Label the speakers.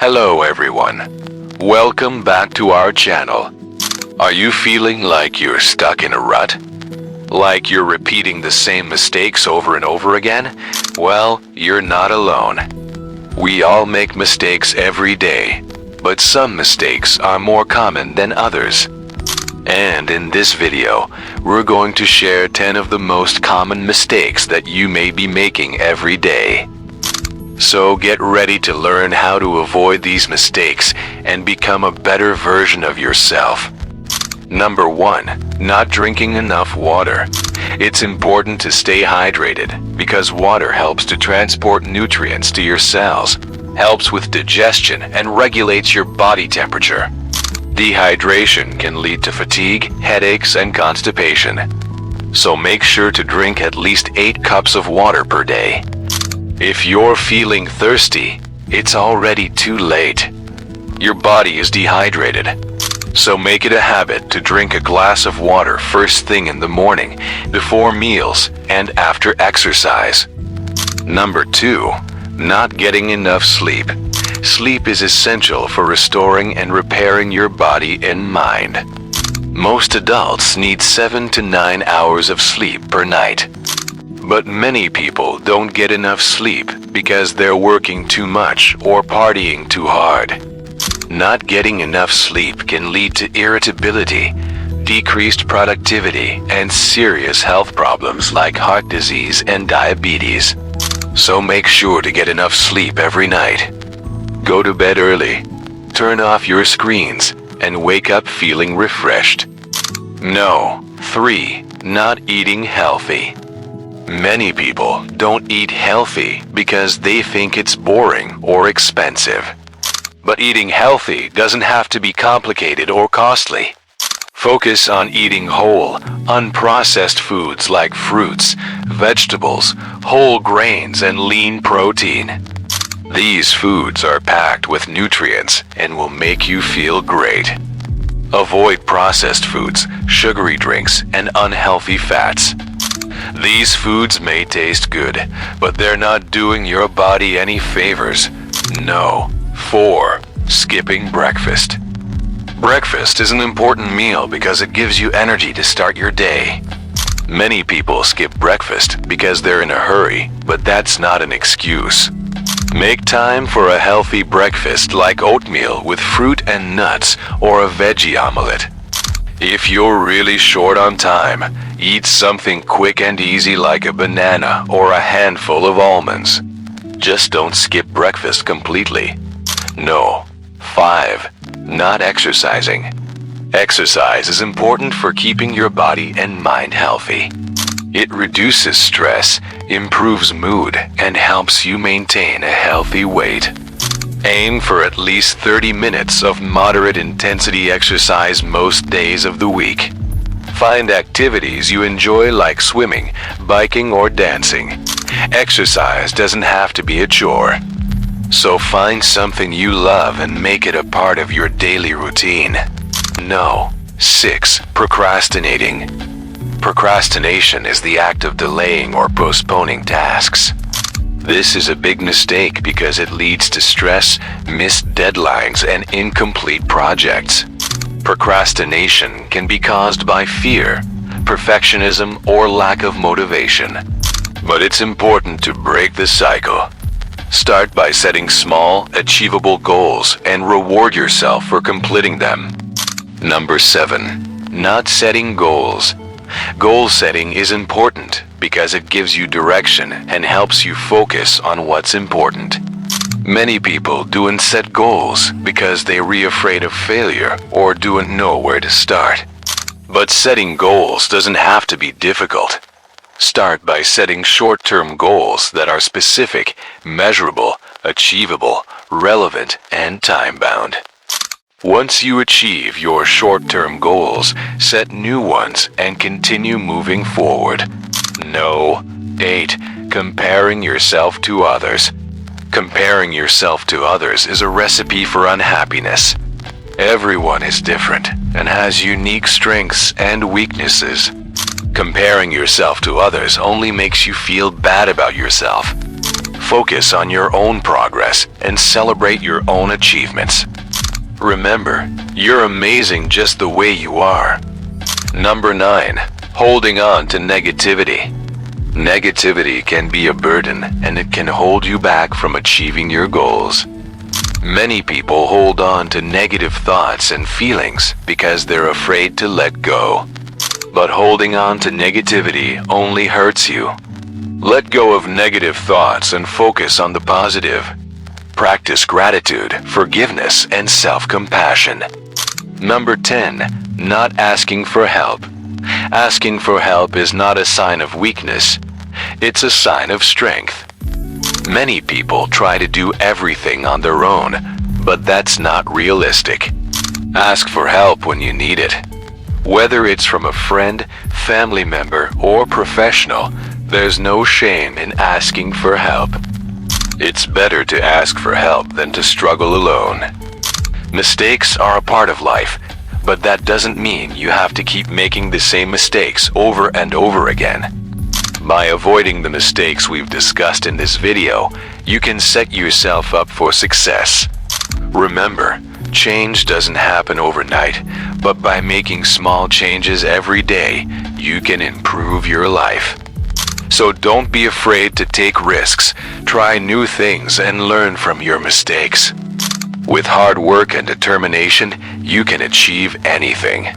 Speaker 1: Hello everyone. Welcome back to our channel. Are you feeling like you're stuck in a rut? Like you're repeating the same mistakes over and over again? Well, you're not alone. We all make mistakes every day, but some mistakes are more common than others. And in this video, we're going to share 10 of the most common mistakes that you may be making every day. So get ready to learn how to avoid these mistakes and become a better version of yourself. Number 1. Not drinking enough water. It's important to stay hydrated because water helps to transport nutrients to your cells, helps with digestion, and regulates your body temperature. Dehydration can lead to fatigue, headaches, and constipation. So make sure to drink at least 8 cups of water per day. If you're feeling thirsty, it's already too late. Your body is dehydrated. So make it a habit to drink a glass of water first thing in the morning, before meals, and after exercise. Number 2. Not getting enough sleep. Sleep is essential for restoring and repairing your body and mind. Most adults need 7 to 9 hours of sleep per night. But many people don't get enough sleep because they're working too much or partying too hard. Not getting enough sleep can lead to irritability, decreased productivity, and serious health problems like heart disease and diabetes. So make sure to get enough sleep every night. Go to bed early, turn off your screens, and wake up feeling refreshed. No. 3. Not eating healthy. Many people don't eat healthy because they think it's boring or expensive. But eating healthy doesn't have to be complicated or costly. Focus on eating whole, unprocessed foods like fruits, vegetables, whole grains, and lean protein. These foods are packed with nutrients and will make you feel great. Avoid processed foods, sugary drinks, and unhealthy fats. These foods may taste good, but they're not doing your body any favors. No. 4. Skipping breakfast. Breakfast is an important meal because it gives you energy to start your day. Many people skip breakfast because they're in a hurry, but that's not an excuse. Make time for a healthy breakfast like oatmeal with fruit and nuts or a veggie omelet. If you're really short on time, eat something quick and easy like a banana or a handful of almonds. Just don't skip breakfast completely. No. 5. Not exercising. Exercise is important for keeping your body and mind healthy. It reduces stress, improves mood, and helps you maintain a healthy weight. Aim for at least 30 minutes of moderate intensity exercise most days of the week. Find activities you enjoy like swimming, biking, or dancing. Exercise doesn't have to be a chore. So find something you love and make it a part of your daily routine. No. 6. Procrastinating. Procrastination is the act of delaying or postponing tasks. This is a big mistake because it leads to stress, missed deadlines, and incomplete projects. Procrastination can be caused by fear, perfectionism, or lack of motivation. But it's important to break the cycle. Start by setting small, achievable goals and reward yourself for completing them. Number 7. Not setting goals. Goal setting is important because it gives you direction and helps you focus on what's important. Many people don't set goals because they're afraid of failure or don't know where to start. But setting goals doesn't have to be difficult. Start by setting short-term goals that are specific, measurable, achievable, relevant, and time-bound. Once you achieve your short-term goals, set new ones and continue moving forward. No. 8. Comparing yourself to others. Comparing yourself to others is a recipe for unhappiness. Everyone is different and has unique strengths and weaknesses. Comparing yourself to others only makes you feel bad about yourself. Focus on your own progress and celebrate your own achievements. Remember, you're amazing just the way you are. Number 9. Holding on to negativity. Negativity can be a burden and it can hold you back from achieving your goals. Many people hold on to negative thoughts and feelings because they're afraid to let go. But holding on to negativity only hurts you. Let go of negative thoughts and focus on the positive. Practice gratitude, forgiveness, and self-compassion. Number 10. Not asking for help. Asking for help is not a sign of weakness. It's a sign of strength. Many people try to do everything on their own, but that's not realistic. Ask for help when you need it. Whether it's from a friend, family member, or professional, there's no shame in asking for help. It's better to ask for help than to struggle alone. Mistakes are a part of life, but that doesn't mean you have to keep making the same mistakes over and over again. By avoiding the mistakes we've discussed in this video, you can set yourself up for success. Remember, change doesn't happen overnight, but by making small changes every day, you can improve your life. So don't be afraid to take risks, try new things, and learn from your mistakes. With hard work and determination, you can achieve anything.